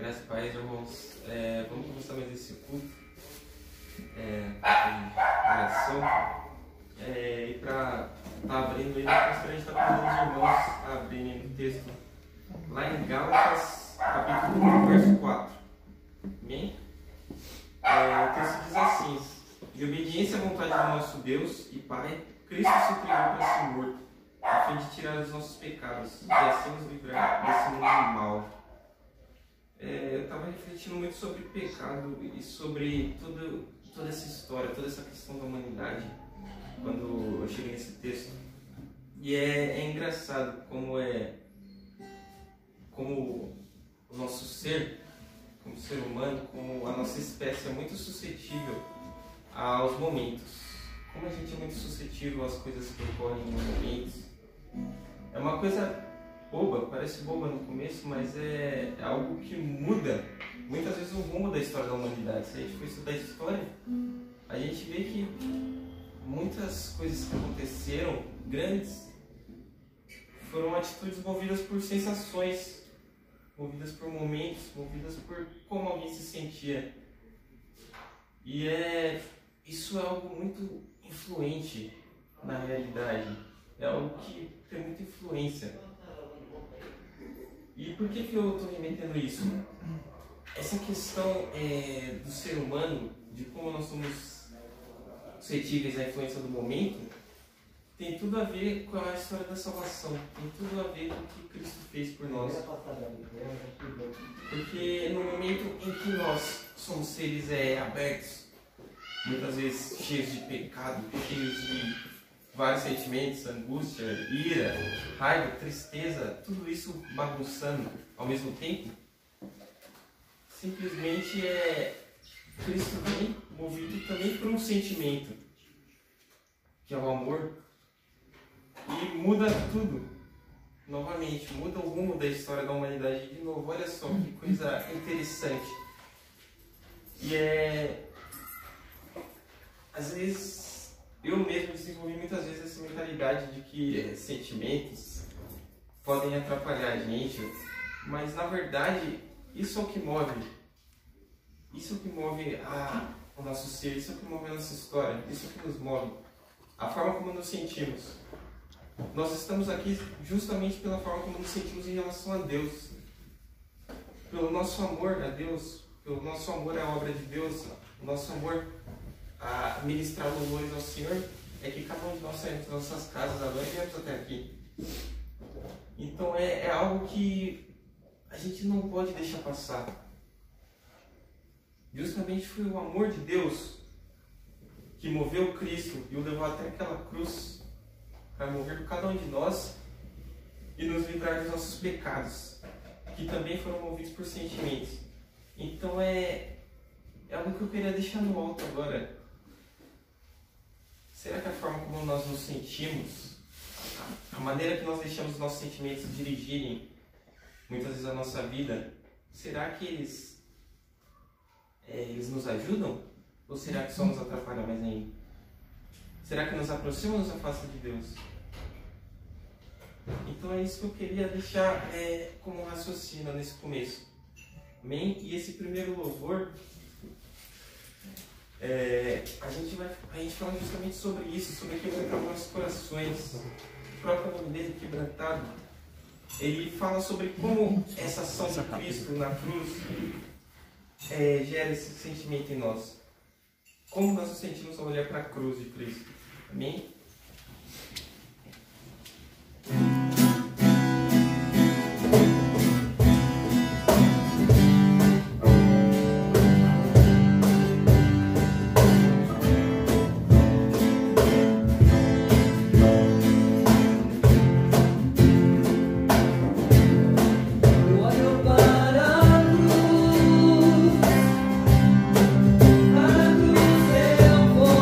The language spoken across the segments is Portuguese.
Graças e paz, irmãos. Vamos começar mais esse culto em oração. E para estar abrindo ele, eu gostaria de estar convidando os irmãos a abrirem o texto lá em Gálatas, capítulo 1, verso 4. Amém? O texto diz assim: de obediência à vontade do nosso Deus e Pai, Cristo se entregou para ser morto, a fim de tirar os nossos pecados e assim nos livrar desse mundo mal. Eu estava refletindo muito sobre pecado e sobre toda essa história, toda essa questão da humanidade, quando eu cheguei nesse texto. E é engraçado como o nosso ser, como ser humano, como a nossa espécie é muito suscetível aos momentos. Como a gente é muito suscetível às coisas que ocorrem nos momentos. É uma coisa boba, parece boba no começo, mas é algo que muda muitas vezes o rumo da história da humanidade. Se a gente for estudar a história, a gente vê que muitas coisas que aconteceram, grandes, foram atitudes movidas por sensações, movidas por momentos, movidas por como alguém se sentia. E isso é algo muito influente na realidade, é algo que tem muita influência. E por que eu estou remetendo isso? Essa questão do ser humano, de como nós somos suscetíveis à influência do momento, tem tudo a ver com a história da salvação, tem tudo a ver com o que Cristo fez por nós. Porque no momento em que nós somos seres abertos, muitas vezes cheios de pecado, cheios de vários sentimentos, angústia, ira, raiva, tristeza, tudo isso bagunçando ao mesmo tempo, simplesmente Cristo vem movido também por um sentimento, que é o amor, e muda tudo, novamente, muda o rumo da história da humanidade de novo. Olha só que coisa interessante. E às vezes, eu mesmo desenvolvi muitas vezes essa mentalidade de que sentimentos podem atrapalhar a gente, mas na verdade isso é o que move. Isso é o que move o nosso ser, isso é o que move a nossa história, isso é o que nos move. A forma como nos sentimos. Nós estamos aqui justamente pela forma como nos sentimos em relação a Deus. Pelo nosso amor a Deus, pelo nosso amor à obra de Deus, o nosso amor a ministrar louvores ao Senhor, é que cada um de nós saímos das nossas casas agora e viemos até aqui. Então é algo que a gente não pode deixar passar. Justamente foi o amor de Deus que moveu Cristo e o levou até aquela cruz para morrer por cada um de nós e nos livrar dos nossos pecados, que também foram movidos por sentimentos. Então é algo que eu queria deixar no alto agora. Será que a forma como nós nos sentimos, a maneira que nós deixamos os nossos sentimentos dirigirem muitas vezes a nossa vida, será que eles nos ajudam? Ou será que só nos atrapalham mais ainda? Será que nos aproxima ou nos afasta de Deus? Então é isso que eu queria deixar como raciocínio nesse começo. Amém? E esse primeiro louvor, a gente fala justamente sobre isso, sobre quebrantar nossos corações. O próprio nome dele, quebrantado, ele fala sobre como essa ação de Cristo na cruz gera esse sentimento em nós. Como nós nos sentimos ao olhar para a cruz de Cristo. Amém? Para a cruz eu vou.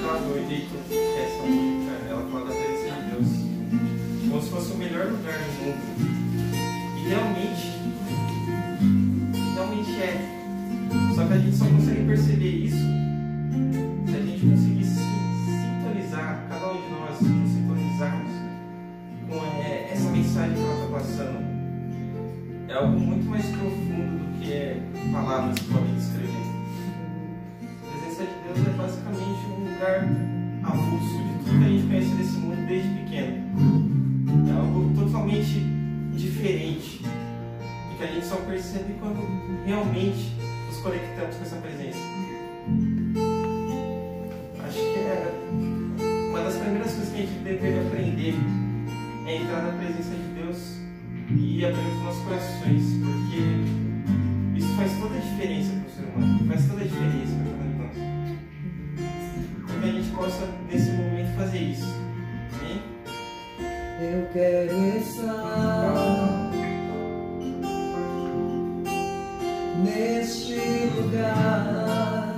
impecável o jeito que essa música, ela fala da presença de Deus, como se fosse o melhor lugar do mundo. E realmente é. Só que a gente só consegue perceber isso se a gente conseguir se sintonizar, cada um de nós, nos sintonizarmos com essa mensagem que ela está passando. É algo muito mais profundo do que palavras podem descrever. A presença de Deus é basicamente um lugar avulso de tudo que a gente conhece desse mundo desde pequeno. É algo totalmente diferente e que a gente só percebe quando realmente nos conectamos com essa presença. Acho que uma das primeiras coisas que a gente deveria aprender é entrar na presença de Deus e abrir os nossos corações, porque isso faz toda a diferença para o ser humano, faz toda a diferença para cada um de nós. Então que a gente possa, nesse momento, fazer isso. Amém? Eu quero estar neste lugar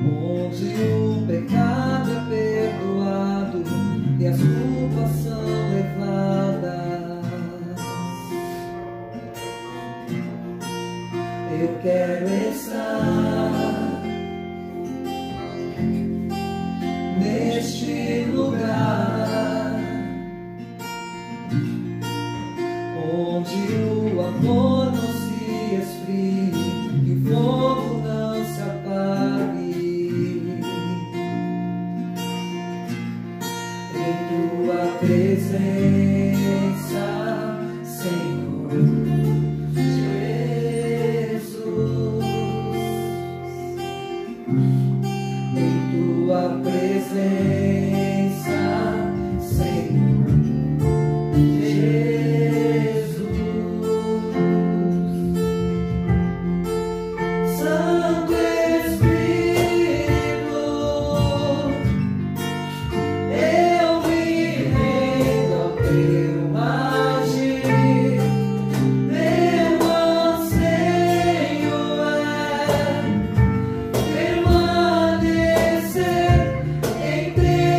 onde o pecado é perdoado e as culpas são levadas. Eu quero estar neste lugar onde o amor não se esfrie e o fogo não se apague. Em tua presença, Senhor Jesus, em tua presença, Senhor Jesus, Santo Espírito, eu me rendo ao teu agir. Meu anseio é permanecer em teu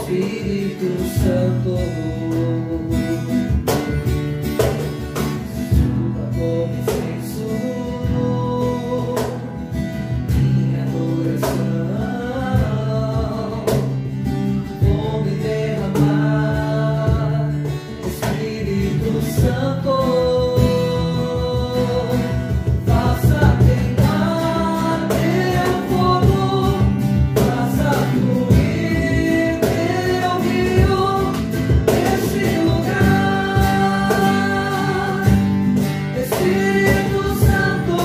Espírito Santo. Suba como incenso minha adoração. Vou me derramar, Espírito Santo. Faça queimar teu fogo, faça fluir teu rio nesse lugar. Espírito Santo,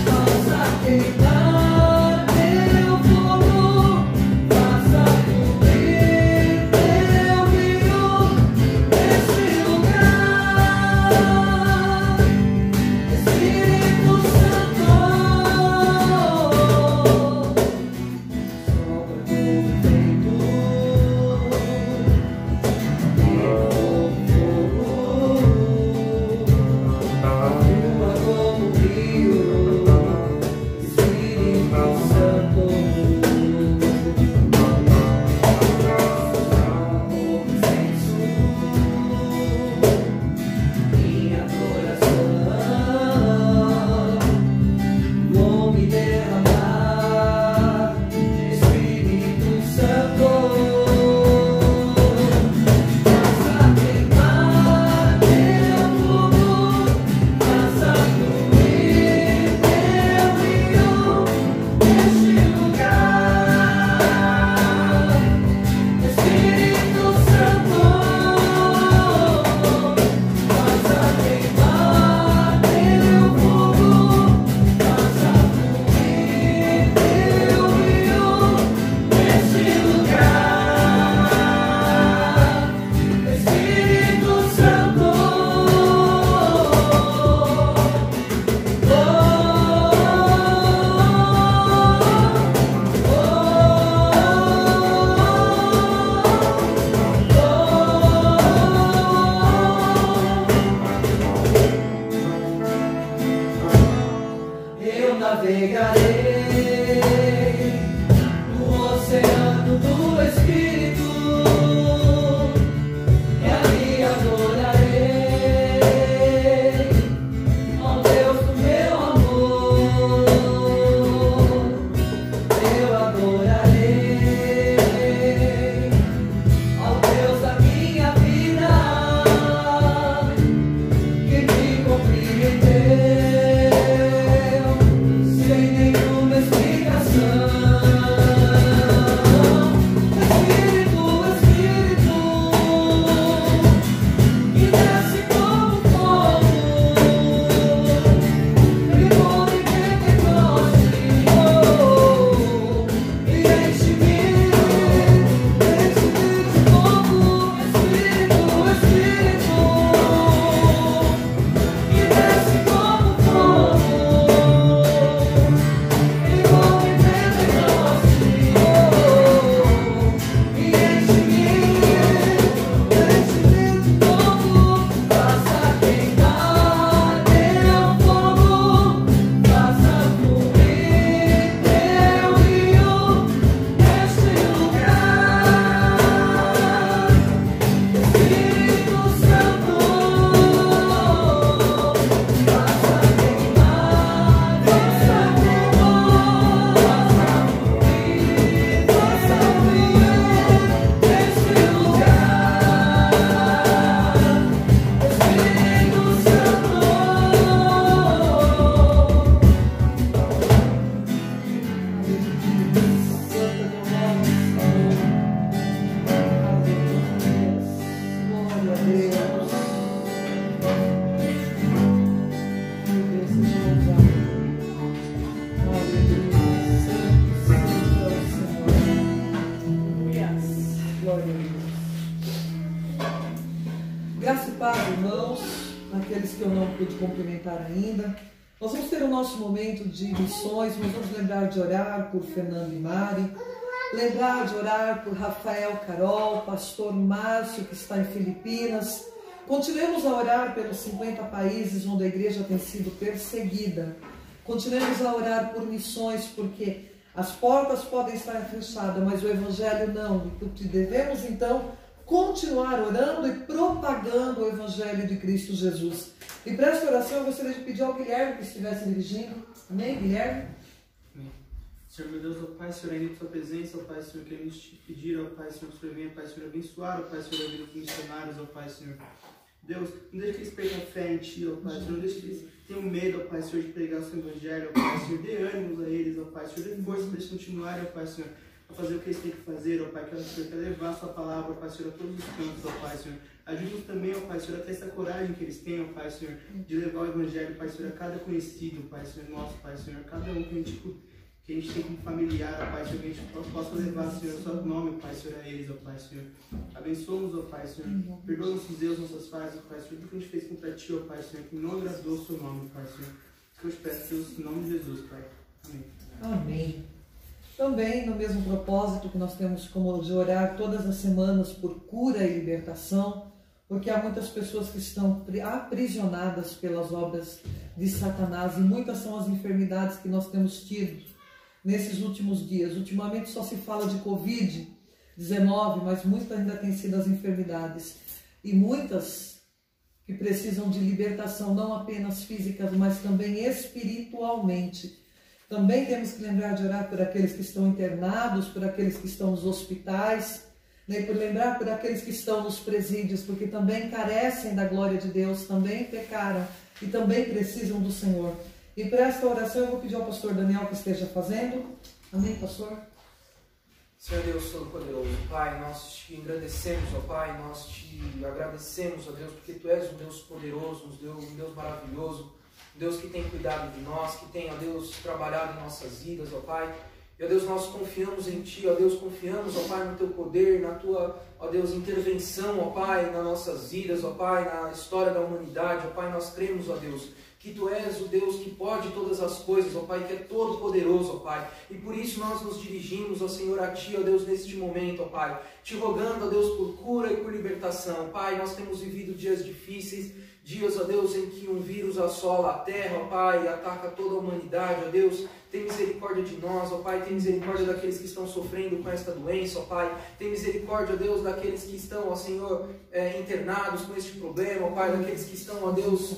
faça queimar teu fogo, faça fluir teu rio nesse lugar. Espírito Santo, sobra como vento, atua como rio. Espírito Santo, como incenso minha adoração. Vou me derramar, Espírito Santo. Faça queimar teu fogo, faça fluir teu rio neste lugar. Espírito Santo, faça queimar teu fogo, faça fluir teu rio neste lugar. Espírito Santo, eu navegarei no oceano do Espírito e ali adorarei ao Deus do meu amor. Eu adorarei ao Deus da minha vida, que me compreendeu sem nenhuma explicação. Espírito, Espírito, que desce como fogo, e come Pentecoste, e enche-me de novo. Espírito, Espírito, que desce como fogo, e come Pentecoste, e enche-me de novo. Faça queimar teu fogo, faça fluir teu rio neste lugar. Espírito Santo, faça queimar, faça fluir, faça fluir neste lugar. Espírito Santo, glória a Deus. Meu Deus, seja louvado. Aleluia. Santo, santo é o Senhor. Glória a Deus. Graça e paz, irmãos, aqueles que eu não pude cumprimentar ainda. Nós vamos ter o nosso momento de missões, mas vamos lembrar de orar por Fernando e Mari, lembrar de orar por Rafael, Carol, pastor Márcio, que está em Filipinas. Continuemos a orar pelos 50 países onde a igreja tem sido perseguida. Continuemos a orar por missões, porque As portas podem estar fechadas, mas o Evangelho não. E devemos, então, continuar orando e propagando o Evangelho de Cristo Jesus. E para esta oração, eu gostaria de pedir ao Guilherme que estivesse dirigindo. Amém, Guilherme? Amém. Senhor, meu Deus, ó Pai, Senhor, ainda em Sua presença, ó Pai, Senhor, queremos te pedir, ó Pai, Senhor, que o Senhor venha, Pai, Senhor, abençoar, ó Pai, Senhor, a vida dos missionários, ó Pai, Senhor. Deus, não deixe que eles percam a fé em Ti, ó Pai, Senhor, não deixe que eles tenham medo, ó Pai, Senhor, de pregar o Seu Evangelho, ó Pai, Senhor, dê ânimos a eles, ó Pai, Senhor, dê força para eles continuarem, ó Pai, Senhor, a fazer o que eles têm que fazer, ó Pai, que o Senhor quer levar a Sua palavra, ó Pai, Senhor, a todos os cantos, ó Pai, Senhor. Ajude-nos também, ó Pai, Senhor, a ter essa coragem que eles têm, ó Pai, Senhor, de levar o Evangelho, Pai, Senhor, a cada conhecido, Pai, Senhor, nosso, Pai, Senhor, a cada um que a gente tem como familiar, ó Pai, Senhor, que a gente possa levar, Senhor, o Seu nome, Pai, Senhor, a eles, ó Pai, Senhor. Abençoa-nos, ó Pai, Senhor. Perdoa nossos erros, nossas falhas, ó Pai, Senhor, tudo que a gente fez contra Ti, ó Pai, Senhor, que não agradou o Seu nome, Pai, Senhor. Que eu te peço, Deus, em nome de Jesus, Pai. Amém. Amém. Também no mesmo propósito que nós temos como de orar todas as semanas por cura e libertação, porque há muitas pessoas que estão aprisionadas pelas obras de Satanás e muitas são as enfermidades que nós temos tido nesses últimos dias. Ultimamente só se fala de Covid-19, mas muitas ainda têm sido as enfermidades e muitas que precisam de libertação, não apenas físicas, mas também espiritualmente. Também temos que lembrar de orar por aqueles que estão internados, por aqueles que estão nos hospitais, né? Por lembrar por aqueles que estão nos presídios, porque também carecem da glória de Deus, também pecaram e também precisam do Senhor. E para esta oração eu vou pedir ao pastor Daniel que esteja fazendo. Amém, pastor? Senhor Deus Todo-Poderoso, Pai, nós te engrandecemos, ó Pai, nós te agradecemos, ó Deus, porque Tu és um Deus poderoso, um Deus maravilhoso, Deus que tem cuidado de nós, que tem, ó Deus, trabalhado em nossas vidas, ó Pai. E, ó Deus, nós confiamos em Ti, ó Deus, confiamos, ó Pai, no Teu poder, na Tua, ó Deus, intervenção, ó Pai, nas nossas vidas, ó Pai, na história da humanidade, ó Pai, nós cremos, ó Deus, que Tu és o Deus que pode todas as coisas, ó Pai, que é todo poderoso, ó Pai. E por isso nós nos dirigimos, ó Senhor, a Ti, ó Deus, neste momento, ó Pai, te rogando, ó Deus, por cura e por libertação. Pai, nós temos vivido dias difíceis, dias, ó Deus, em que um vírus assola a terra, ó Pai, e ataca toda a humanidade, ó Deus. Tem misericórdia de nós, ó Pai, tem misericórdia daqueles que estão sofrendo com esta doença, ó Pai. Tem misericórdia, ó Deus, daqueles que estão, ó Senhor, internados com este problema, ó Pai, daqueles que estão, ó Deus,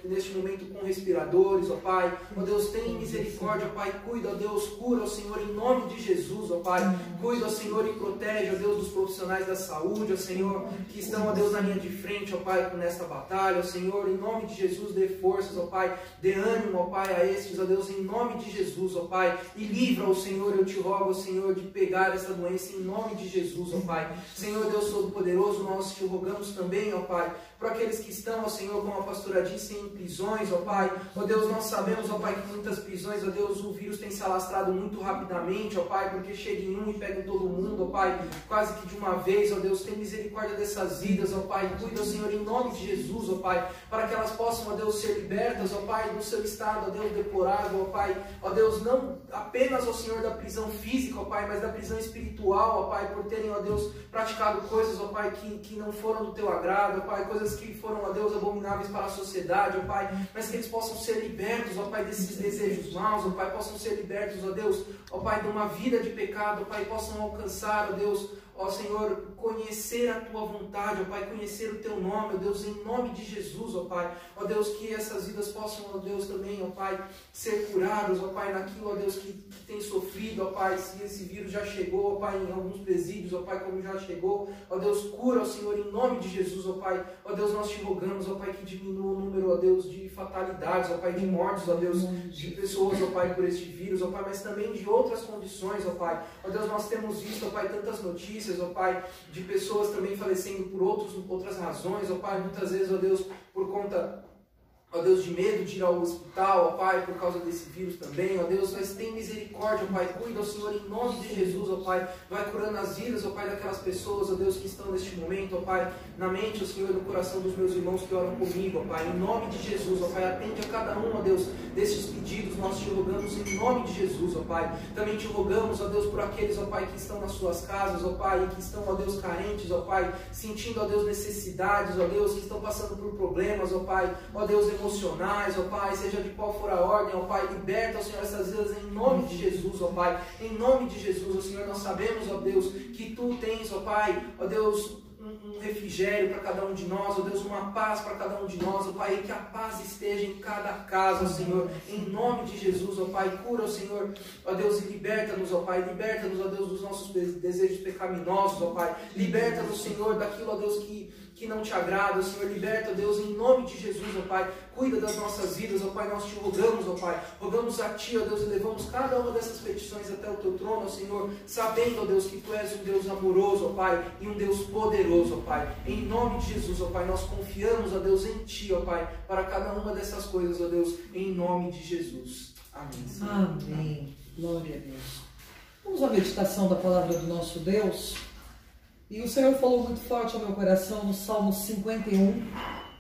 neste momento com respiradores, ó Pai. Ó Deus, tem misericórdia, ó Pai, cuida, ó Deus, cura, ó Senhor, em nome de Jesus, ó Pai. Cuida, ó Senhor, e protege, ó Deus, dos profissionais da saúde, ó Senhor, que estão, ó Deus, na linha de frente, ó Pai, nesta batalha, ó Senhor, em nome de Jesus, dê forças, ó Pai, dê ânimo, ó Pai, a estes, ó Deus, em nome de Jesus, ó Pai, e livra, ó Senhor, eu te rogo, ó Senhor, de pegar essa doença em nome de Jesus, ó Pai. Senhor Deus Todo-Poderoso, nós te rogamos também, ó Pai, para aqueles que estão, ó Senhor, como a pastora disse, em prisões, ó Pai. Ó Deus, nós sabemos, ó Pai, que muitas prisões, ó Deus, o vírus tem se alastrado muito rapidamente, ó Pai, porque chega em um e pega em todo mundo, ó Pai, quase que de uma vez, ó Deus, tem misericórdia dessas vidas, ó Pai. Cuida, ó Senhor, em nome de Jesus, ó Pai, para que elas possam, ó Deus, ser libertas, ó Pai, do seu estado, ó Deus, deplorável, ó Pai. Ó Deus, não apenas, ó Senhor, da prisão física, ó Pai, mas da prisão espiritual, ó Pai, por terem, ó Deus, praticado coisas, ó Pai, que não foram do teu agrado, ó Pai, coisas que foram, ó Deus, abomináveis para a sociedade, ó Pai, mas que eles possam ser libertos, ó Pai, desses desejos maus, ó Pai, possam ser libertos, ó Deus, ó Pai, de uma vida de pecado, ó Pai, possam alcançar, ó Deus, ó Senhor, conhecer a Tua vontade, ó Pai, conhecer o Teu nome, ó Deus, em nome de Jesus, ó Pai, ó Deus, que essas vidas possam, ó Deus, também, ó Pai, ser curadas, ó Pai, naquilo, ó Deus, que tem sofrido, ó Pai, se esse vírus já chegou, ó Pai, em alguns presídios, ó Pai, como já chegou, ó Deus, cura, ó Senhor, em nome de Jesus, ó Pai, ó Deus, nós te rogamos, ó Pai, que diminua o número, ó Deus, de fatalidades, ó Pai, de mortes, ó Deus, de pessoas, ó Pai, por este vírus, ó Pai, mas também de outras condições, ó Pai, ó Deus, nós temos visto, ó Pai, tantas notícias, ó Pai, de pessoas também falecendo por outras razões, ó Pai, muitas vezes, ó Deus, por conta, ó Deus, de medo de ir ao hospital, ó Pai, por causa desse vírus também, ó Deus, mas tem misericórdia, ó Pai, cuida, ó Senhor, em nome de Jesus, ó Pai, vai curando as vidas, ó Pai, daquelas pessoas, ó Deus, que estão neste momento, ó Pai, na mente, ó Senhor, no coração dos meus irmãos que oram comigo, ó Pai, em nome de Jesus, ó Pai, atende a cada um, ó Deus, desses pedidos, nós te rogamos em nome de Jesus, ó Pai, também te rogamos, ó Deus, por aqueles, ó Pai, que estão nas suas casas, ó Pai, e que estão, ó Deus, carentes, ó Pai, sentindo, ó Deus, necessidades, ó Deus, que estão passando por problemas, ó Pai, ó Deus, emocionais, ó Pai, seja de qual for a ordem, ó Pai, liberta, ó Senhor, essas vidas em nome de Jesus, ó Pai, em nome de Jesus, ó Senhor, nós sabemos, ó Deus, que Tu tens, ó Pai, ó Deus, um refrigério para cada um de nós, ó Deus, uma paz para cada um de nós, ó Pai, que a paz esteja em cada casa, ó Senhor, em nome de Jesus, ó Pai, cura, ó Senhor, ó Deus, e liberta-nos, ó Pai, liberta-nos, ó Deus, dos nossos desejos pecaminosos, ó Pai, liberta-nos, Senhor, daquilo, ó Deus, que não te agrada, Senhor, liberta, Deus, em nome de Jesus, ó Pai, cuida das nossas vidas, ó Pai, nós te rogamos, ó Pai, rogamos a Ti, ó Deus, e levamos cada uma dessas petições até o Teu trono, ó Senhor, sabendo, ó Deus, que Tu és um Deus amoroso, ó Pai, e um Deus poderoso, ó Pai, em nome de Jesus, ó Pai, nós confiamos, ó Deus, em Ti, ó Pai, para cada uma dessas coisas, ó Deus, em nome de Jesus. Amém. Senhor. Amém. Glória a Deus. Vamos à meditação da palavra do nosso Deus. E o Senhor falou muito forte ao meu coração no Salmo 51.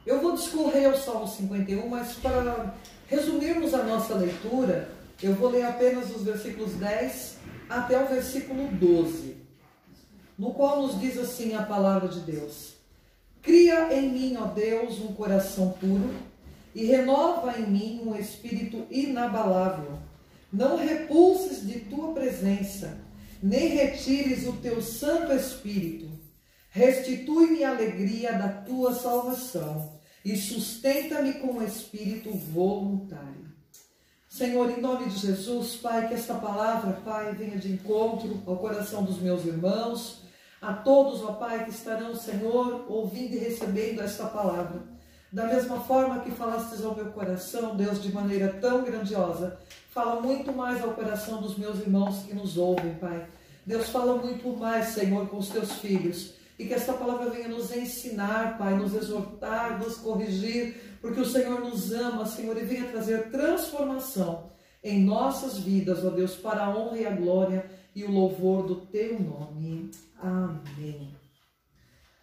Eu vou discorrer ao Salmo 51, mas para resumirmos a nossa leitura, eu vou ler apenas os versículos 10 até o versículo 12, no qual nos diz assim a palavra de Deus: Cria em mim, ó Deus, um coração puro, e renova em mim um espírito inabalável. Não repulses de tua presença, nem retires o teu Santo Espírito. Restitui-me a alegria da tua salvação e sustenta-me com o espírito voluntário. Senhor, em nome de Jesus, Pai, que esta palavra, Pai, venha de encontro ao coração dos meus irmãos, a todos, ó Pai, que estarão, Senhor, ouvindo e recebendo esta palavra. Da mesma forma que falastes ao meu coração, Deus, de maneira tão grandiosa, fala muito mais ao coração dos meus irmãos que nos ouvem, Pai. Deus, fala muito mais, Senhor, com os teus filhos. E que esta palavra venha nos ensinar, Pai, nos exortar, nos corrigir, porque o Senhor nos ama, Senhor, e venha trazer transformação em nossas vidas, ó Deus, para a honra e a glória e o louvor do teu nome. Amém.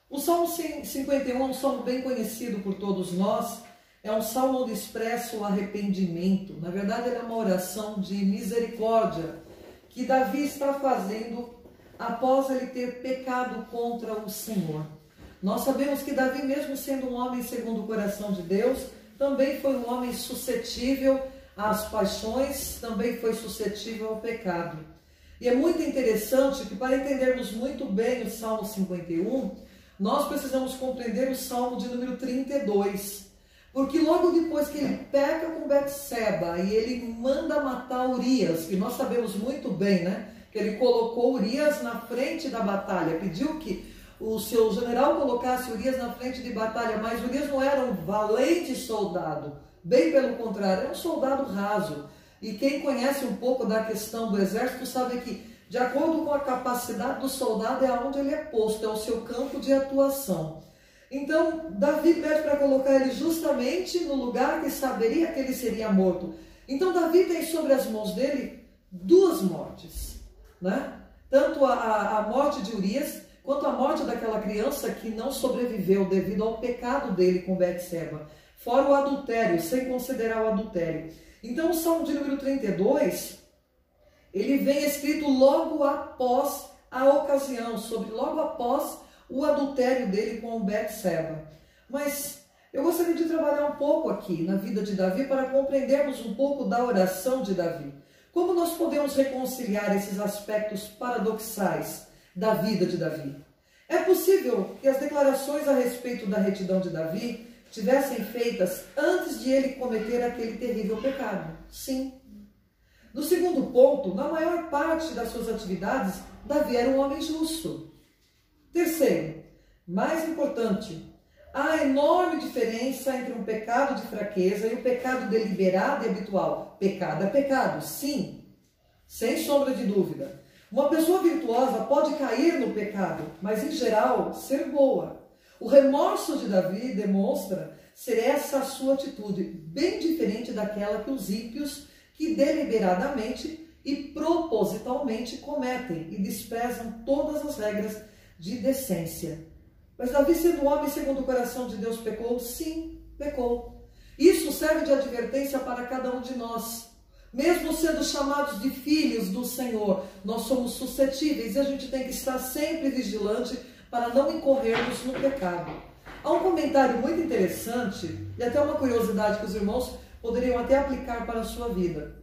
O Salmo 51 é um salmo bem conhecido por todos nós. É um salmo onde expressa o arrependimento. Na verdade, ele é uma oração de misericórdia que Davi está fazendo após ele ter pecado contra o Senhor. Nós sabemos que Davi, mesmo sendo um homem segundo o coração de Deus, também foi um homem suscetível às paixões, também foi suscetível ao pecado. E é muito interessante que, para entendermos muito bem o Salmo 51, nós precisamos compreender o Salmo de número 32. Porque logo depois que ele peca com Betseba e ele manda matar Urias, que nós sabemos muito bem, né? Que ele colocou Urias na frente da batalha, pediu que o seu general colocasse Urias na frente de batalha, mas Urias não era um valente soldado, bem pelo contrário, era um soldado raso. E quem conhece um pouco da questão do exército sabe que, de acordo com a capacidade do soldado, é onde ele é posto, é o seu campo de atuação. Então, Davi pede para colocar ele justamente no lugar que saberia que ele seria morto. Então, Davi tem sobre as mãos dele duas mortes, né? Tanto a morte de Urias, quanto a morte daquela criança que não sobreviveu devido ao pecado dele com Betseba. Fora o adultério, sem considerar o adultério. Então, o Salmo de número 32, ele vem escrito logo após a ocasião, logo após o adultério dele com Betseba. Mas eu gostaria de trabalhar um pouco aqui na vida de Davi para compreendermos um pouco da oração de Davi. Como nós podemos reconciliar esses aspectos paradoxais da vida de Davi? É possível que as declarações a respeito da retidão de Davi tivessem feitas antes de ele cometer aquele terrível pecado? Sim. No segundo ponto, na maior parte das suas atividades, Davi era um homem justo. Terceiro, mais importante, há enorme diferença entre um pecado de fraqueza e um pecado deliberado e habitual. Pecado é pecado, sim, sem sombra de dúvida. Uma pessoa virtuosa pode cair no pecado, mas em geral ser boa. O remorso de Davi demonstra ser essa a sua atitude, bem diferente daquela que os ímpios, que deliberadamente e propositalmente cometem e desprezam todas as regras de decência. Mas Davi, sendo homem segundo o coração de Deus, pecou? Sim, pecou. Isso serve de advertência para cada um de nós. Mesmo sendo chamados de filhos do Senhor, nós somos suscetíveis e a gente tem que estar sempre vigilante para não incorrermos no pecado. Há um comentário muito interessante e até uma curiosidade que os irmãos poderiam até aplicar para a sua vida.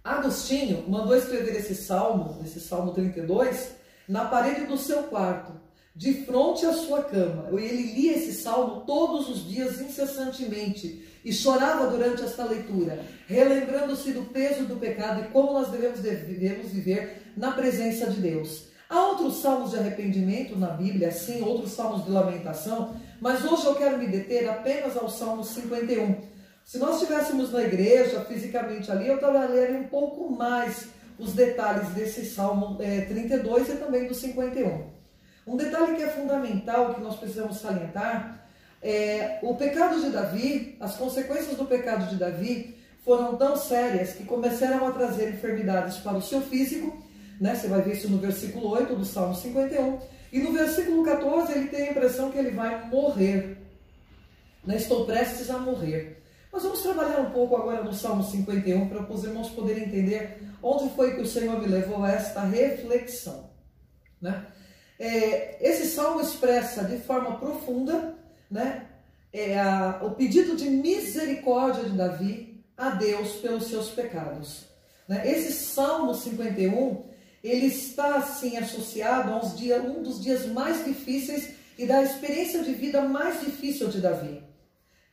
Agostinho mandou escrever esse Salmo 32, na parede do seu quarto, de frente à sua cama. Ele lia esse Salmo todos os dias incessantemente e chorava durante esta leitura, relembrando-se do peso do pecado e como nós devemos viver na presença de Deus. Há outros salmos de arrependimento na Bíblia, sim, outros salmos de lamentação, mas hoje eu quero me deter apenas ao Salmo 51. Se nós estivéssemos na igreja, fisicamente ali, eu trabalharia um pouco mais os detalhes desse Salmo 32 e também do 51. Um detalhe que é fundamental, que nós precisamos salientar, é o pecado de Davi. As consequências do pecado de Davi foram tão sérias que começaram a trazer enfermidades para o seu físico, né? Você vai ver isso no versículo 8 do Salmo 51. E no versículo 14 ele tem a impressão que ele vai morrer. Né? Estou prestes a morrer. Nós vamos trabalhar um pouco agora no Salmo 51 para os irmãos poderem entender onde foi que o Senhor me levou a esta reflexão. Né? Esse salmo expressa de forma profunda, né, o pedido de misericórdia de Davi a Deus pelos seus pecados. Né? Esse Salmo 51, ele está assim associado a um dos dias mais difíceis e da experiência de vida mais difícil de Davi.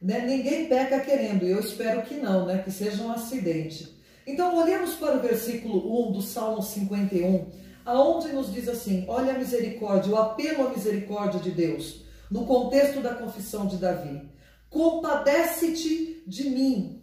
Né? Ninguém peca querendo, e eu espero que não, né? Que seja um acidente. Então olhemos para o versículo 1 do Salmo 51, aonde nos diz assim: olha a misericórdia, o apelo à misericórdia de Deus, no contexto da confissão de Davi. Compadece-te de mim,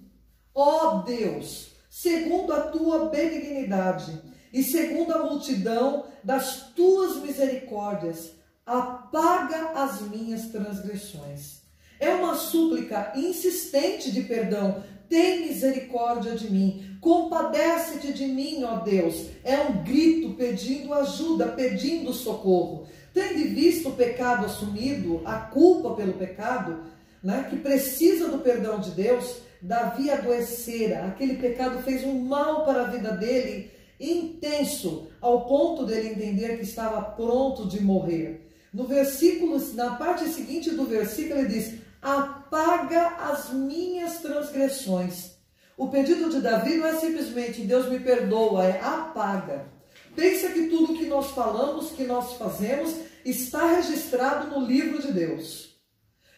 ó Deus, segundo a tua benignidade e segundo a multidão das tuas misericórdias, apaga as minhas transgressões. É uma súplica insistente de perdão. Tem misericórdia de mim, compadece-te de mim, ó Deus. É um grito pedindo ajuda, pedindo socorro. Tendo visto o pecado assumido, a culpa pelo pecado, né, que precisa do perdão de Deus, Davi adoecera. Aquele pecado fez um mal para a vida dele intenso, ao ponto dele entender que estava pronto de morrer. No versículo, na parte seguinte do versículo, ele diz: apaga as minhas transgressões. O pedido de Davi não é simplesmente Deus me perdoa, é apaga. Pensa que tudo que nós falamos, que nós fazemos, está registrado no livro de Deus.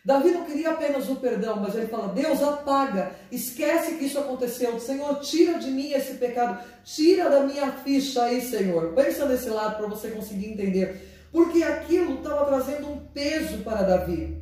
Davi não queria apenas o perdão, mas ele fala: Deus, apaga, esquece que isso aconteceu. Senhor, tira de mim esse pecado, tira da minha ficha aí, Senhor. Pensa nesse lado para você conseguir entender. Porque aquilo estava trazendo um peso para Davi.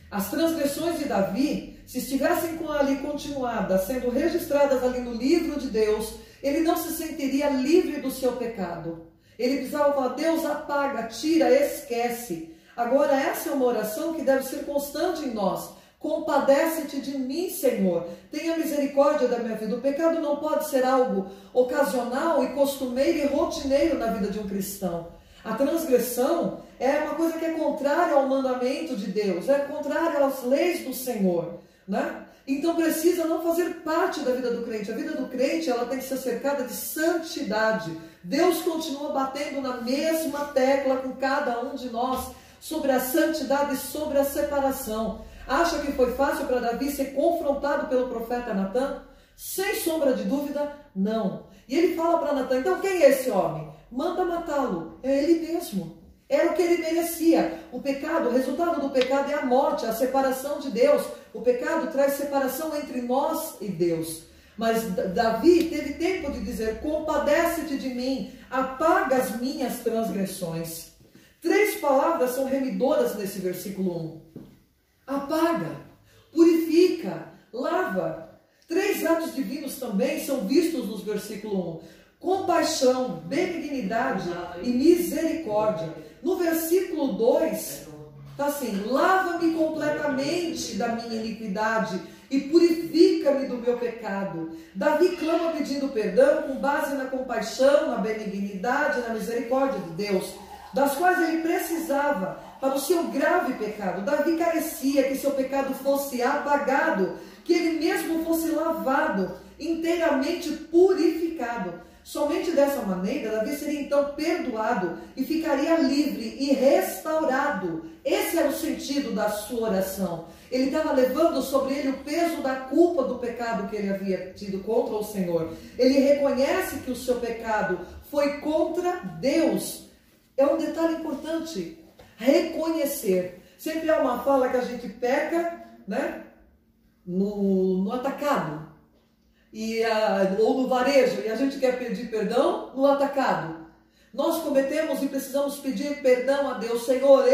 As transgressões de Davi, se estivessem ali continuadas, sendo registradas ali no livro de Deus, ele não se sentiria livre do seu pecado. Ele precisava falar: Deus, apaga, tira, esquece. Agora essa é uma oração que deve ser constante em nós. Compadece-te de mim, Senhor. Tenha misericórdia da minha vida. O pecado não pode ser algo ocasional e costumeiro e rotineiro na vida de um cristão. A transgressão é uma coisa que é contrária ao mandamento de Deus, é contrária às leis do Senhor, né? Então precisa não fazer parte da vida do crente. A vida do crente, ela tem que ser cercada de santidade. Deus continua batendo na mesma tecla com cada um de nós sobre a santidade e sobre a separação. Acha que foi fácil para Davi ser confrontado pelo profeta Natan? Sem sombra de dúvida, não. E ele fala para Natan: então quem é esse homem? Manda matá-lo. É ele mesmo. Era o que ele merecia. O pecado, o resultado do pecado é a morte, a separação de Deus. O pecado traz separação entre nós e Deus. Mas Davi teve tempo de dizer: compadece-te de mim, apaga as minhas transgressões. 3 palavras são remidoras nesse versículo 1. Apaga, purifica, lava. 3 atos divinos também são vistos nos versículo 1. Compaixão, benignidade e misericórdia. No versículo 2, está assim: lava-me completamente da minha iniquidade e purifica-me do meu pecado. Davi clama pedindo perdão com base na compaixão, na benignidade, na misericórdia de Deus, das quais ele precisava para o seu grave pecado. Davi carecia que seu pecado fosse apagado, que ele mesmo fosse lavado, inteiramente purificado. Somente dessa maneira, Davi seria então perdoado e ficaria livre e restaurado. Esse era o sentido da sua oração. Ele estava levando sobre ele o peso da culpa do pecado que ele havia tido contra o Senhor. Ele reconhece que o seu pecado foi contra Deus. É um detalhe importante, reconhecer. Sempre há uma fala que a gente peca, né, no atacado. Ou no varejo, e a gente quer pedir perdão no atacado. Nós cometemos e precisamos pedir perdão a Deus. Senhor,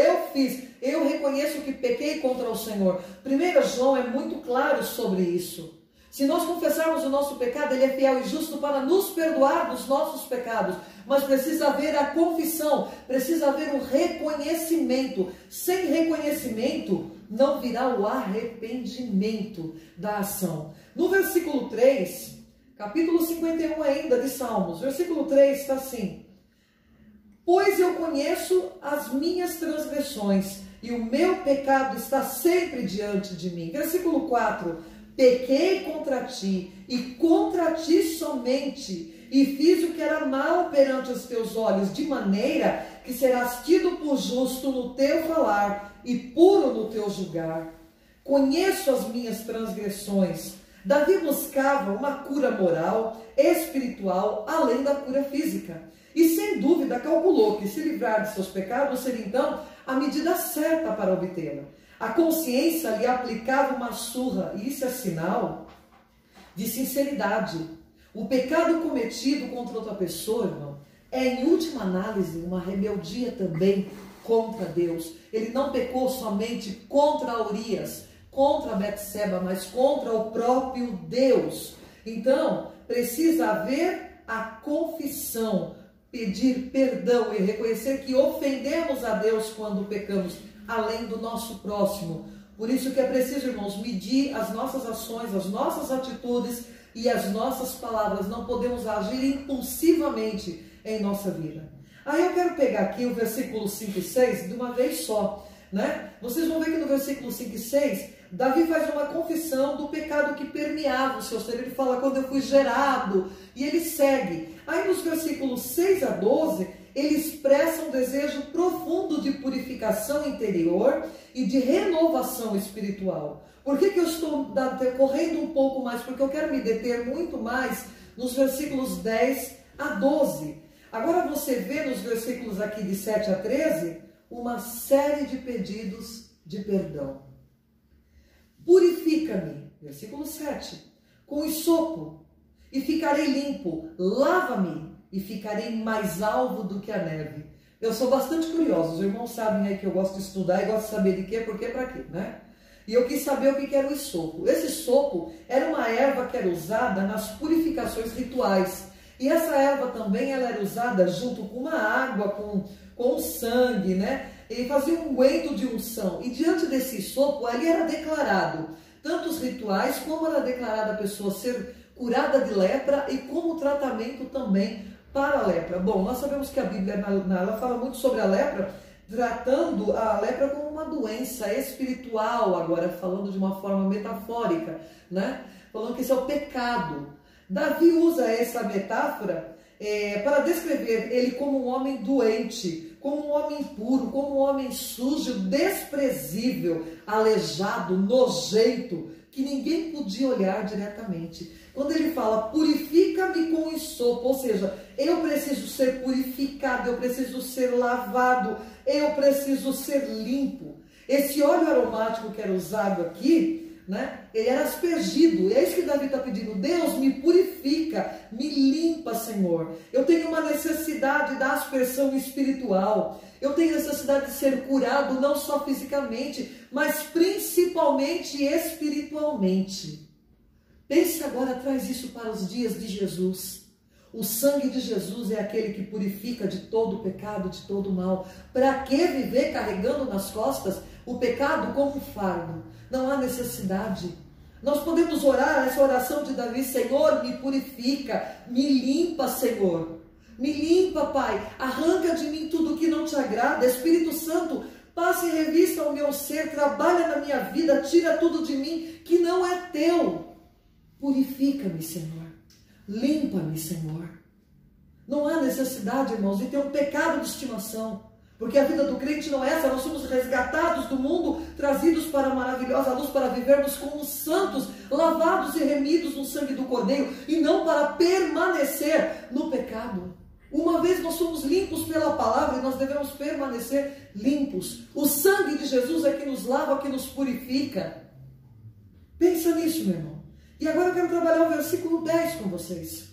eu reconheço que pequei contra o Senhor. 1 João é muito claro sobre isso. Se nós confessarmos o nosso pecado, Ele é fiel e justo para nos perdoar dos nossos pecados. Mas precisa haver a confissão, precisa haver o reconhecimento. Sem reconhecimento, não virá o arrependimento da ação. No versículo 3, capítulo 51 ainda de Salmos, versículo 3 está assim: pois eu conheço as minhas transgressões, e o meu pecado está sempre diante de mim. Versículo 4, pequei contra ti, e contra ti somente, e fiz o que era mal perante os teus olhos, de maneira que serás tido por justo no teu falar, e puro no teu julgar. Conheço as minhas transgressões. Davi buscava uma cura moral, espiritual, além da cura física. E sem dúvida calculou que se livrar de seus pecados seria então a medida certa para obtê-la. A consciência lhe aplicava uma surra, e isso é sinal de sinceridade. O pecado cometido contra outra pessoa, irmão, é em última análise uma rebeldia também contra Deus. Ele não pecou somente contra Urias, contra Betseba, mas contra o próprio Deus. Então, precisa haver a confissão, pedir perdão e reconhecer que ofendemos a Deus quando pecamos, além do nosso próximo. Por isso que é preciso, irmãos, medir as nossas ações, as nossas atitudes e as nossas palavras. Não podemos agir impulsivamente em nossa vida. Aí eu quero pegar aqui o versículo 5 e 6 de uma vez só, né? Vocês vão ver que no versículo 5 e 6, Davi faz uma confissão do pecado que permeava o seu ser. Ele fala, quando eu fui gerado, e ele segue. Aí nos versículos 6 a 12, ele expressa um desejo profundo de purificação interior e de renovação espiritual. Por que eu estou correndo um pouco mais? Porque eu quero me deter muito mais nos versículos 10 a 12. Agora você vê nos versículos aqui de 7 a 13, uma série de pedidos de perdão. Purifica-me, versículo 7, com hisopo, e ficarei limpo. Lava-me, e ficarei mais alvo do que a neve. Eu sou bastante curiosa, os irmãos sabem aí que eu gosto de estudar e gosto de saber de quê, por quê, para quê, né? E eu quis saber o que era o hisopo. Esse hisopo era uma erva que era usada nas purificações rituais. E essa erva também ela era usada junto com uma água, com o sangue, né? Ele fazia um unguento de unção. E diante desse hisopo, ali era declarado tanto os rituais, como era declarada a pessoa ser curada de lepra e como tratamento também para a lepra. Bom, nós sabemos que a Bíblia ela fala muito sobre a lepra, tratando a lepra como uma doença espiritual, agora falando de uma forma metafórica, né? Falando que isso é o pecado. Davi usa essa metáfora para descrever ele como um homem doente, como um homem impuro, como um homem sujo, desprezível, aleijado, nojento, que ninguém podia olhar diretamente. Quando ele fala, purifica-me com hisopo, ou seja, eu preciso ser purificado, eu preciso ser lavado, eu preciso ser limpo. Esse óleo aromático que era usado aqui, né, ele era aspergido, e é isso que Davi está pedindo. Deus, me purifica, me limpa, Senhor. Eu tenho uma necessidade da aspersão espiritual. Eu tenho necessidade de ser curado, não só fisicamente, mas principalmente espiritualmente. Pense agora, traz isso para os dias de Jesus. O sangue de Jesus é aquele que purifica de todo o pecado, de todo o mal. Para que viver carregando nas costas o pecado como um fardo? Não há necessidade. Nós podemos orar essa oração de Davi, Senhor, me purifica, me limpa, Senhor. Me limpa, Pai. Arranca de mim tudo que não te agrada. Espírito Santo, passe em revista ao meu ser, trabalha na minha vida, tira tudo de mim que não é teu. Purifica-me, Senhor. Limpa-me, Senhor. Não há necessidade, irmãos, de ter um pecado de estimação. Porque a vida do crente não é essa. Nós somos resgatados do mundo, trazidos para a maravilhosa luz, para vivermos como santos, lavados e remidos no sangue do Cordeiro, e não para permanecer no pecado. Uma vez nós somos limpos pela palavra, e nós devemos permanecer limpos. O sangue de Jesus é que nos lava, que nos purifica. Pensa nisso, meu irmão. E agora eu quero trabalhar o versículo 10 com vocês,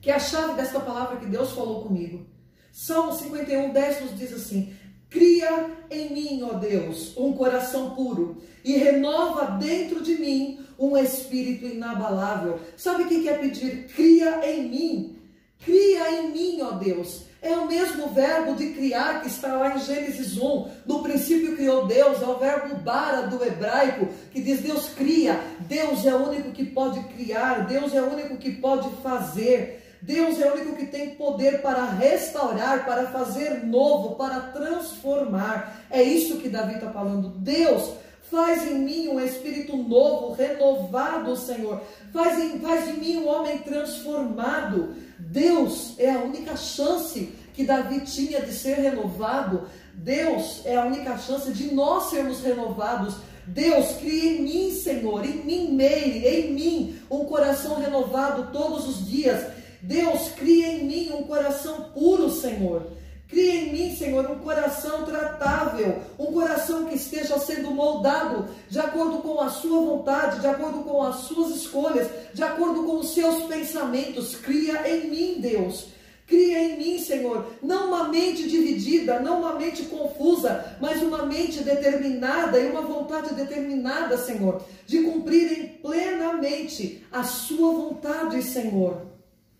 que é a chave desta palavra que Deus falou comigo. Salmo 51, 10 nos diz assim: cria em mim, ó Deus, um coração puro, e renova dentro de mim um espírito inabalável. Sabe o que é pedir? Cria em mim. Cria em mim, ó Deus. É o mesmo verbo de criar que está lá em Gênesis 1. No princípio criou Deus. É o verbo bara do hebraico, que diz Deus cria. Deus é o único que pode criar. Deus é o único que pode fazer. Deus é o único que tem poder para restaurar, para fazer novo, para transformar. É isso que Davi está falando. Deus, faz em mim um espírito novo, renovado, Senhor. Faz em mim um homem transformado. Deus é a única chance que Davi tinha de ser renovado. Deus é a única chance de nós sermos renovados. Deus, cria em mim, Senhor, em mim, Meire, em mim, um coração renovado todos os dias. Deus, cria em mim um coração puro, Senhor. Cria em mim, Senhor, um coração tratável, um coração que esteja sendo moldado de acordo com a sua vontade, de acordo com as suas escolhas, de acordo com os seus pensamentos. Cria em mim, Deus. Cria em mim, Senhor, não uma mente dividida, não uma mente confusa, mas uma mente determinada e uma vontade determinada, Senhor, de cumprirem plenamente a sua vontade, Senhor.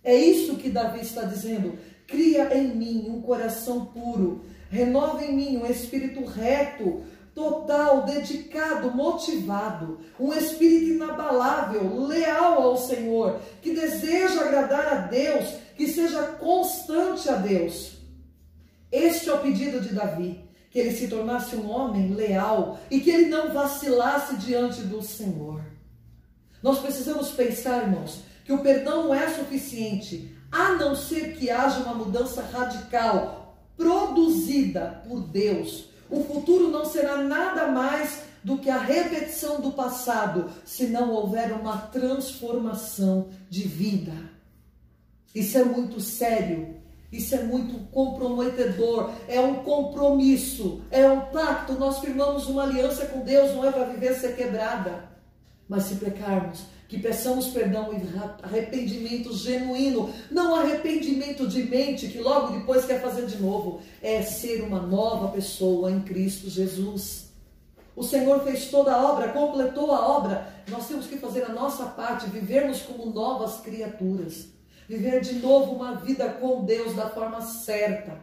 É isso que Davi está dizendo. Cria em mim um coração puro, renova em mim um espírito reto, total, dedicado, motivado, um espírito inabalável, leal ao Senhor, que deseja agradar a Deus, que seja constante a Deus. Este é o pedido de Davi, que ele se tornasse um homem leal e que ele não vacilasse diante do Senhor. Nós precisamos pensar, irmãos, que o perdão não é suficiente, a não ser que haja uma mudança radical, produzida por Deus. O futuro não será nada mais do que a repetição do passado, se não houver uma transformação de vida. Isso é muito sério, isso é muito comprometedor, é um compromisso, é um pacto. Nós firmamos uma aliança com Deus, não é para viver ser quebrada, mas se pecarmos, que peçamos perdão e arrependimento genuíno, não arrependimento de mente, que logo depois quer fazer de novo, é ser uma nova pessoa em Cristo Jesus. O Senhor fez toda a obra, completou a obra, nós temos que fazer a nossa parte, vivermos como novas criaturas, viver de novo uma vida com Deus da forma certa.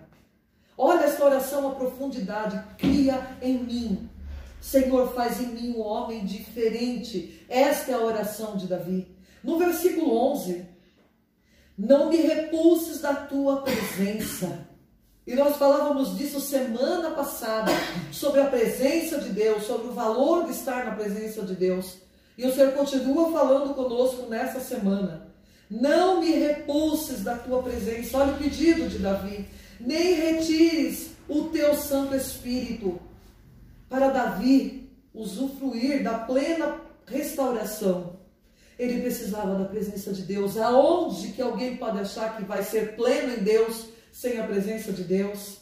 Olha esta oração à profundidade: cria em mim. Senhor, faz em mim um homem diferente. Esta é a oração de Davi. No versículo 11, não me repulses da tua presença. E nós falávamos disso semana passada, sobre a presença de Deus, sobre o valor de estar na presença de Deus. E o Senhor continua falando conosco nessa semana. Não me repulses da tua presença. Olha o pedido de Davi. Nem retires o teu Santo Espírito. Para Davi usufruir da plena restauração, ele precisava da presença de Deus. Aonde que alguém pode achar que vai ser pleno em Deus sem a presença de Deus?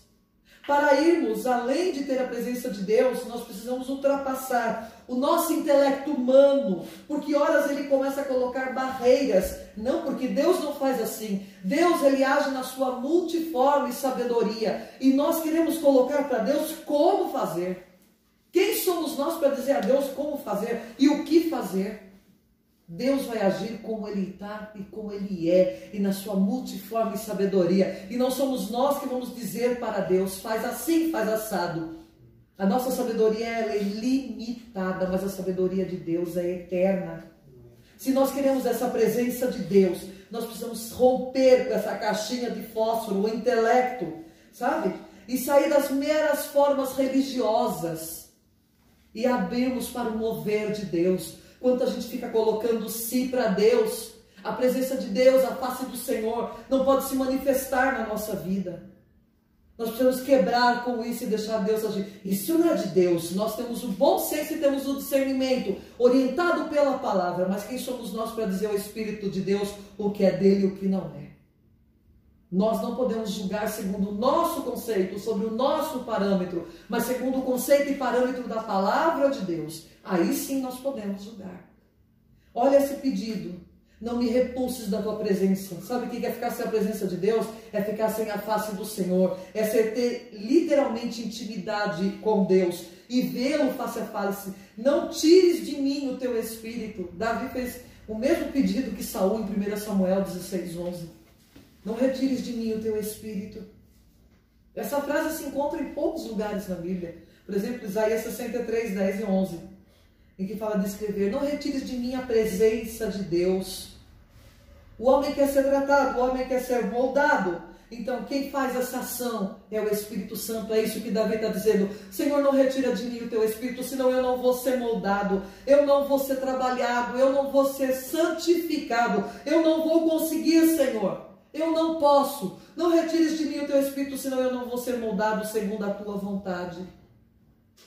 Para irmos além de ter a presença de Deus, nós precisamos ultrapassar o nosso intelecto humano, porque horas ele começa a colocar barreiras. Não, porque Deus não faz assim. Deus, ele age na sua multiforme sabedoria, e nós queremos colocar para Deus como fazer. Quem somos nós para dizer a Deus como fazer e o que fazer? Deus vai agir como Ele está e como Ele é, e na sua multiforme sabedoria. E não somos nós que vamos dizer para Deus, faz assim, faz assado. A nossa sabedoria ela é limitada, mas a sabedoria de Deus é eterna. Se nós queremos essa presença de Deus, nós precisamos romper com essa caixinha de fósforo, o intelecto, sabe? E sair das meras formas religiosas e abrirmos para o mover de Deus. Quando a gente fica colocando si para Deus, A presença de Deus, a face do Senhor, não pode se manifestar na nossa vida. Nós precisamos quebrar com isso e deixar Deus agir. Isso não é de Deus. Nós temos o bom senso e temos o discernimento, orientado pela palavra. Mas quem somos nós para dizer ao Espírito de Deus o que é dele e o que não é? Nós não podemos julgar segundo o nosso conceito, sobre o nosso parâmetro, mas segundo o conceito e parâmetro da palavra de Deus. Aí sim nós podemos julgar. Olha esse pedido. Não me repulses da tua presença. Sabe o que é ficar sem a presença de Deus? É ficar sem a face do Senhor. É ter literalmente intimidade com Deus e vê-lo face a face. Não tires de mim o teu espírito. Davi fez o mesmo pedido que Saul em 1 Samuel 16:11. Não retires de mim o teu espírito. Essa frase se encontra em poucos lugares na Bíblia. Por exemplo, Isaías 63, 10 e 11. Em que fala de escrever: não retires de mim a presença de Deus. O homem quer ser tratado, o homem quer ser moldado. Então quem faz essa ação é o Espírito Santo. É isso que Davi está dizendo: Senhor, não retira de mim o teu Espírito, senão eu não vou ser moldado, eu não vou ser trabalhado, eu não vou ser santificado, eu não vou conseguir, Senhor, eu não posso. Não retires de mim o teu Espírito, senão eu não vou ser moldado segundo a tua vontade.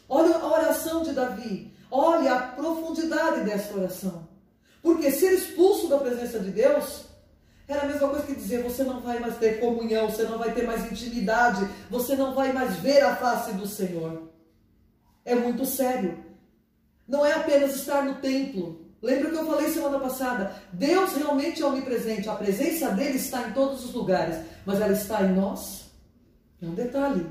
Olha a oração de Davi, olha a profundidade dessa oração. Porque ser expulso da presença de Deus era a mesma coisa que dizer: você não vai mais ter comunhão, você não vai ter mais intimidade, você não vai mais ver a face do Senhor. É muito sério. Não é apenas estar no templo. Lembra que eu falei semana passada? Deus realmente é onipresente, a presença dele está em todos os lugares, mas ela está em nós? É um detalhe.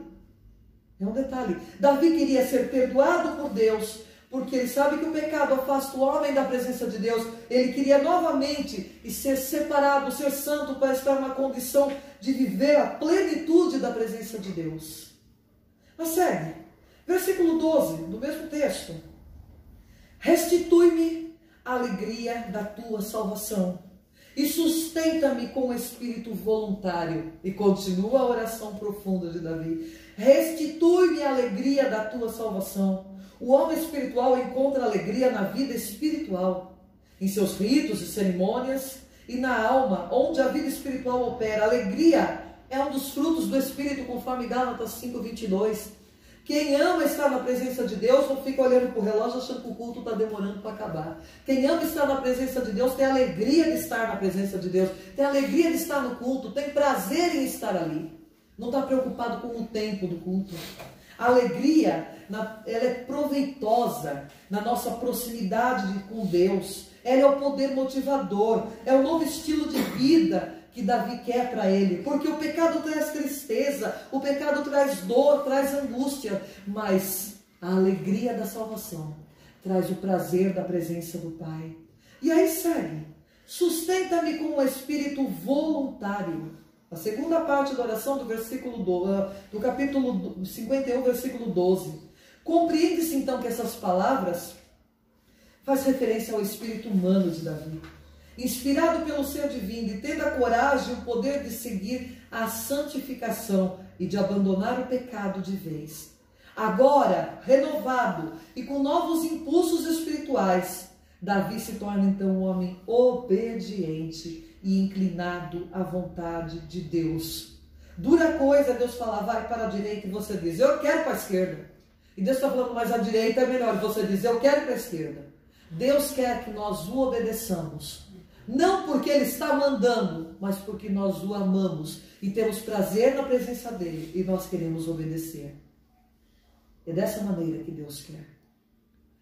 É um detalhe. Davi queria ser perdoado por Deus, porque ele sabe que o pecado afasta o homem da presença de Deus. Ele queria novamente e ser separado, ser santo, para estar numa condição de viver a plenitude da presença de Deus. Mas segue. Versículo 12, do mesmo texto. Restitui-me a alegria da tua salvação e sustenta-me com o espírito voluntário. E continua a oração profunda de Davi. Restitui-me a alegria da tua salvação. O homem espiritual encontra alegria na vida espiritual, em seus ritos e cerimônias, e na alma, onde a vida espiritual opera. Alegria é um dos frutos do Espírito, conforme Gálatas 5:22. Quem ama estar na presença de Deus não fica olhando para o relógio achando que o culto está demorando para acabar. Quem ama estar na presença de Deus tem alegria de estar na presença de Deus, tem alegria de estar no culto, tem prazer em estar ali. Não está preocupado com o tempo do culto. A alegria, ela é proveitosa na nossa proximidade com Deus. Ela é o poder motivador, é o novo estilo de vida que Davi quer para ele. Porque o pecado traz tristeza, o pecado traz dor, traz angústia. Mas a alegria da salvação traz o prazer da presença do Pai. E aí segue: sustenta-me com um espírito voluntário. A segunda parte da oração do capítulo 51, versículo 12. Compreende-se então que essas palavras faz referência ao espírito humano de Davi, inspirado pelo ser divino e tendo a coragem e o poder de seguir a santificação e de abandonar o pecado de vez. Agora, renovado e com novos impulsos espirituais, Davi se torna então um homem obediente e inclinado à vontade de Deus. Dura coisa Deus falar: vai para a direita, e você diz: eu quero para a esquerda. E Deus está falando: mas a direita é melhor, e você diz: eu quero para a esquerda. Deus quer que nós o obedeçamos, não porque Ele está mandando, mas porque nós o amamos e temos prazer na presença dEle e nós queremos obedecer. É dessa maneira que Deus quer.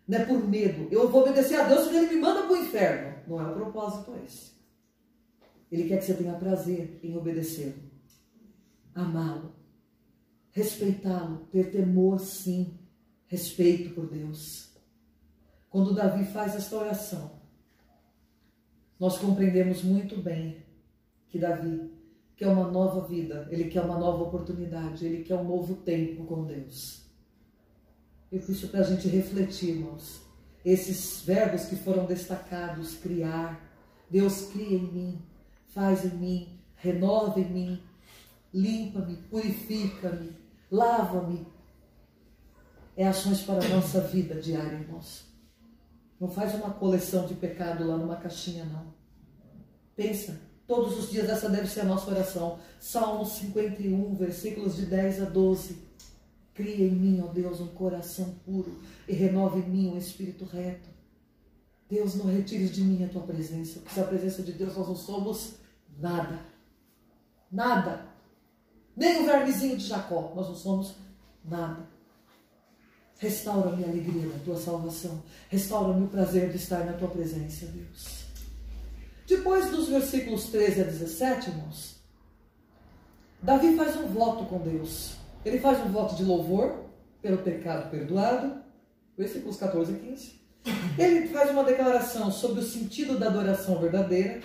Não é por medo: eu vou obedecer a Deus porque Ele me manda para o inferno. Não é o propósito esse. Ele quer que você tenha prazer em obedecê-lo, amá-lo, respeitá-lo, ter temor, sim, respeito por Deus. Quando Davi faz esta oração, nós compreendemos muito bem que Davi quer uma nova vida, ele quer uma nova oportunidade, ele quer um novo tempo com Deus. Eu fiz isso para a gente refletir, irmãos. Esses verbos que foram destacados: criar. Deus cria em mim, faz em mim, renova em mim, limpa-me, purifica-me, lava-me. É ações para a nossa vida diária, irmãos. Não faz uma coleção de pecado lá numa caixinha, não. Pensa, todos os dias essa deve ser a nossa oração. Salmo 51, versículos de 10 a 12. Cria em mim, ó Deus, um coração puro e renova em mim um espírito reto. Deus, não retires de mim a tua presença, porque sem a presença de Deus nós não somos nada. Nada. Nem o vermezinho de Jacó, nós não somos nada. Restaura-me a alegria da tua salvação. Restaura-me o prazer de estar na tua presença, Deus. Depois dos versículos 13 a 17, irmãos, Davi faz um voto com Deus. Ele faz um voto de louvor pelo pecado perdoado, versículos 14 e 15. Ele faz uma declaração sobre o sentido da adoração verdadeira.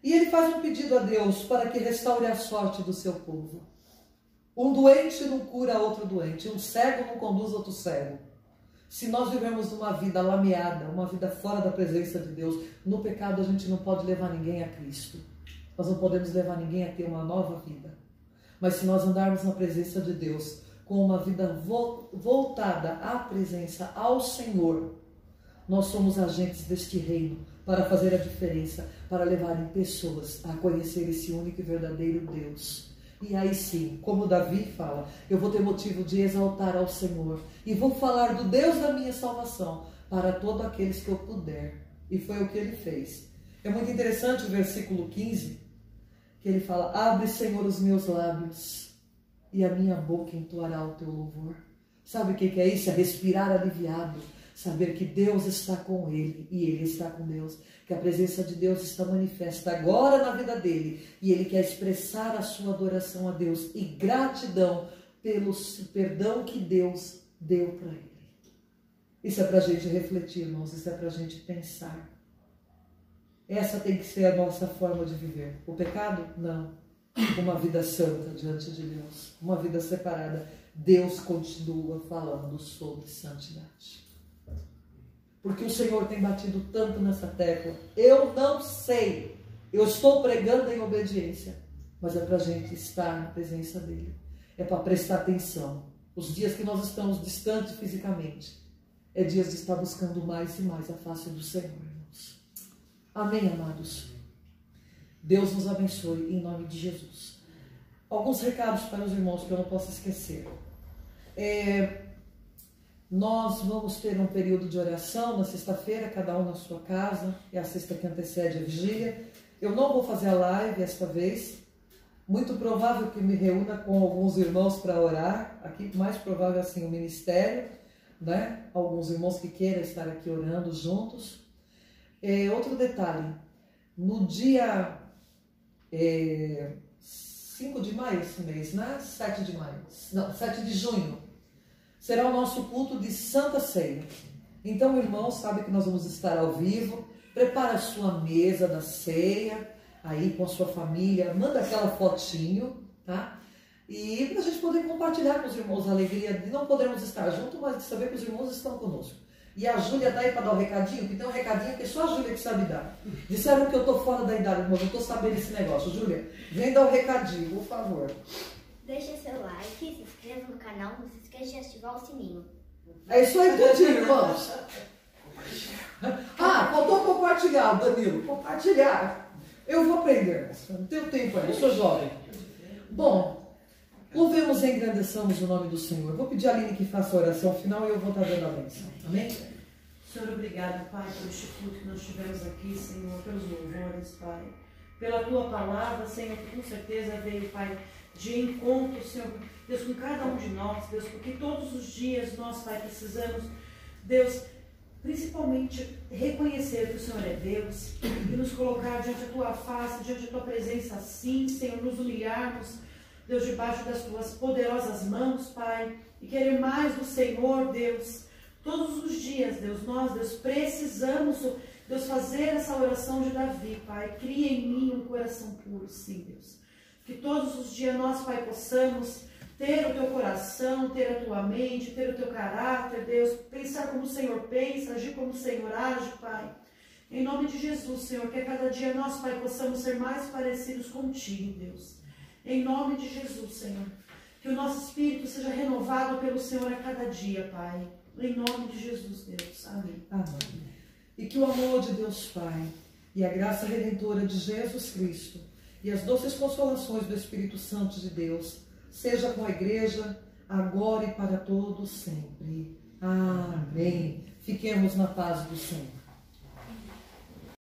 E ele faz um pedido a Deus para que restaure a sorte do seu povo. Um doente não cura outro doente. Um cego não conduz outro cego. Se nós vivemos uma vida lameada, uma vida fora da presença de Deus, no pecado a gente não pode levar ninguém a Cristo. Nós não podemos levar ninguém a ter uma nova vida. Mas se nós andarmos na presença de Deus, com uma vida voltada à presença, ao Senhor, nós somos agentes deste reino para fazer a diferença, para levarem pessoas a conhecer esse único e verdadeiro Deus. E aí sim, como Davi fala, eu vou ter motivo de exaltar ao Senhor e vou falar do Deus da minha salvação para todos aqueles que eu puder. E foi o que ele fez. É muito interessante o versículo 15, que ele fala: abre, Senhor, os meus lábios e a minha boca entoará o teu louvor. Sabe o que é isso? É respirar aliviado. Saber que Deus está com ele e ele está com Deus. Que a presença de Deus está manifesta agora na vida dele. E ele quer expressar a sua adoração a Deus e gratidão pelo perdão que Deus deu para ele. Isso é para a gente refletir, irmãos. Isso é para a gente pensar. Essa tem que ser a nossa forma de viver. O pecado? Não. Uma vida santa diante de Deus. Uma vida separada. Deus continua falando sobre santidade. Porque o Senhor tem batido tanto nessa tecla. Eu não sei. Eu estou pregando em obediência. Mas é para a gente estar na presença dele. É para prestar atenção. Os dias que nós estamos distantes fisicamente, é dias de estar buscando mais e mais a face do Senhor, irmãos. Amém, amados? Deus nos abençoe em nome de Jesus. Alguns recados para os irmãos que eu não posso esquecer. Nós vamos ter um período de oração na sexta-feira, cada um na sua casa. É a sexta que antecede a vigília. Eu não vou fazer a live esta vez. Muito provável que me reúna com alguns irmãos para orar. Aqui, mais provável assim, o ministério, né? Alguns irmãos que queiram estar aqui orando juntos. Outro detalhe. No dia 5 de maio esse mês, né? 7 de maio. Não, 7 de junho. Será o nosso culto de Santa Ceia. Então, irmãos, sabe que nós vamos estar ao vivo. Prepara a sua mesa da ceia, aí com a sua família. Manda aquela fotinho, tá? E para a gente poder compartilhar com os irmãos a alegria de não podermos estar juntos, mas de saber que os irmãos estão conosco. E a Júlia está aí para dar o recadinho, que tem um recadinho que só a Júlia que sabe dar. Disseram que eu estou fora da idade, irmão, não estou sabendo esse negócio. Júlia, vem dar o recadinho, por favor. Deixa seu like, se inscreva no canal, não se esqueça de ativar o sininho. É isso aí, tudinho, irmãos. Faltou compartilhar, Danilo. Compartilhar. Eu vou aprender. Não tenho tempo ainda, eu sou jovem. Bom, louvemos e engrandeçamos o nome do Senhor. Vou pedir a Aline que faça a oração final e eu vou estar dando a bênção. Amém? Senhor, obrigado, Pai, por este culto que nós tivemos aqui, Senhor, pelos louvores, Pai. Pela Tua palavra, Senhor, que com certeza veio, Pai, de encontro, Senhor, Deus, com cada um de nós, Deus, porque todos os dias nós, Pai, precisamos, Deus, principalmente reconhecer que o Senhor é Deus e nos colocar diante da Tua face, diante da Tua presença assim, Senhor, nos humilharmos, Deus, debaixo das Tuas poderosas mãos, Pai, e querer mais do Senhor, Deus. Todos os dias, Deus, nós, Deus, precisamos, Deus, fazer essa oração de Davi, Pai. Cria em mim um coração puro, sim, Deus. Que todos os dias nós, Pai, possamos ter o Teu coração, ter a Tua mente, ter o Teu caráter, Deus. Pensar como o Senhor pensa, agir como o Senhor age, Pai. Em nome de Jesus, Senhor, que a cada dia nós, Pai, possamos ser mais parecidos contigo, Deus. Em nome de Jesus, Senhor. Que o nosso espírito seja renovado pelo Senhor a cada dia, Pai. Em nome de Jesus, Deus. Amém. Amém. E que o amor de Deus Pai, e a graça redentora de Jesus Cristo e as doces consolações do Espírito Santo de Deus seja com a igreja, agora e para todos sempre. Amém. Fiquemos na paz do Senhor.